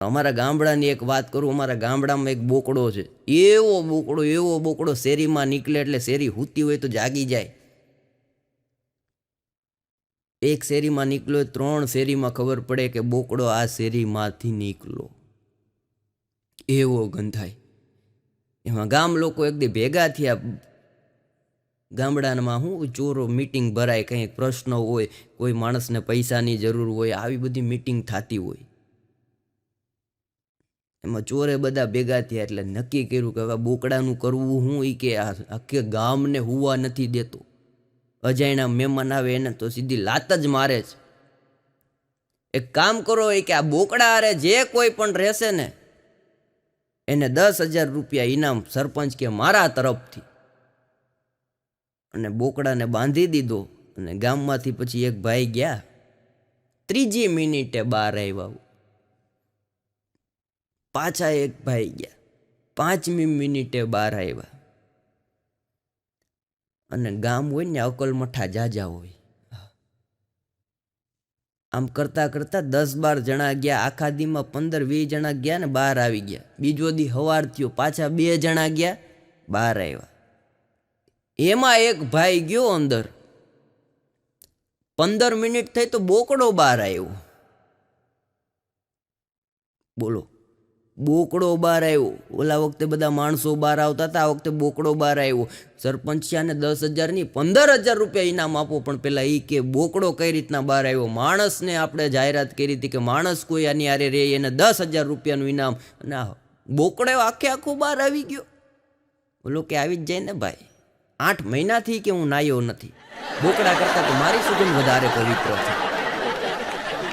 અમારા ગામડાની એક વાત કરું. અમારા ગામડામાં એક બોકડો છે. એવો બોકડો શેરીમાં નીકળે એટલે શેરી હૂતી હોય તો જાગી જાય. એક શેરીમાં નીકળ્યો, 3 શેરીમાં ખબર પડે કે બોકડો આ શેરીમાંથી નીકળો. એવો ગંધાય. એમાં ગામ લોકો એક દી ભેગા થયા. ગામડામાં શું ચોરો મીટિંગ ભરાય, કંઈક પ્રશ્ન હોય, કોઈ માણસને પૈસાની જરૂર હોય, આવી બધી મીટિંગ થતી હોય. એમાં ચોરે બધા ભેગા થયા એટલે નક્કી કર્યું કે હવે બોકડાનું કરવું શું. એ કે આખે ગામને હુવા નથી દેતો. અજાણ્યા મહેમાન આવે એને તો સીધી લાત જ મારે છે. એક કામ કરો, એ કે આ બોકડા હારે જે કોઈ પણ રહેશે ને એને 10,000 રૂપિયા ઇનામ સરપંચ કે મારા તરફથી. અને બોકડાને બાંધી દીધો. અને ગામમાંથી પછી એક ભાઈ ગયા, 3જી મિનિટે બહાર આવ્યા. પાછા એક ભાઈ ગયા, 5મી મિનિટે બહાર આવ્યા. અને ગામ હોય ને અકલમઠા જાજા હોય. આમ કરતા કરતા 10-12 જણા ગયા. આખા દીમાં 15-20 જણા ગયા ને બહાર આવી ગયા. બીજો દી હવાર થયો, પાછા 2 જણા ગયા, બહાર આવ્યા. એમાં એક ભાઈ ગયો અંદર. 15 મિનિટ થઈ તો બોકડો બહાર આવ્યો. બોલો, બોકડો બહાર આવ્યો. ઓલા વખતે બધા માણસો બહાર આવતા હતા, આ વખતે બોકડો બહાર આવ્યો. સરપંચિયાને 10,000 ની 15,000 રૂપિયા ઇનામ આપો. પણ પેલા એ કે બોકડો કઈ રીતના બહાર આવ્યો. માણસને આપણે જાહેરાત કરી હતી કે માણસ કોઈ આની આરે રે એને 10,000 રૂપિયાનું ઇનામ. અને બોકડો આખો બહાર આવી ગયો. ઓલો કે આવી જ જાય ને ભાઈ, 8 મહિનાથી કે હું નાયો નથી. બોકડા કરતા તો મારી સુગંધ વધારે પવિત્ર છે.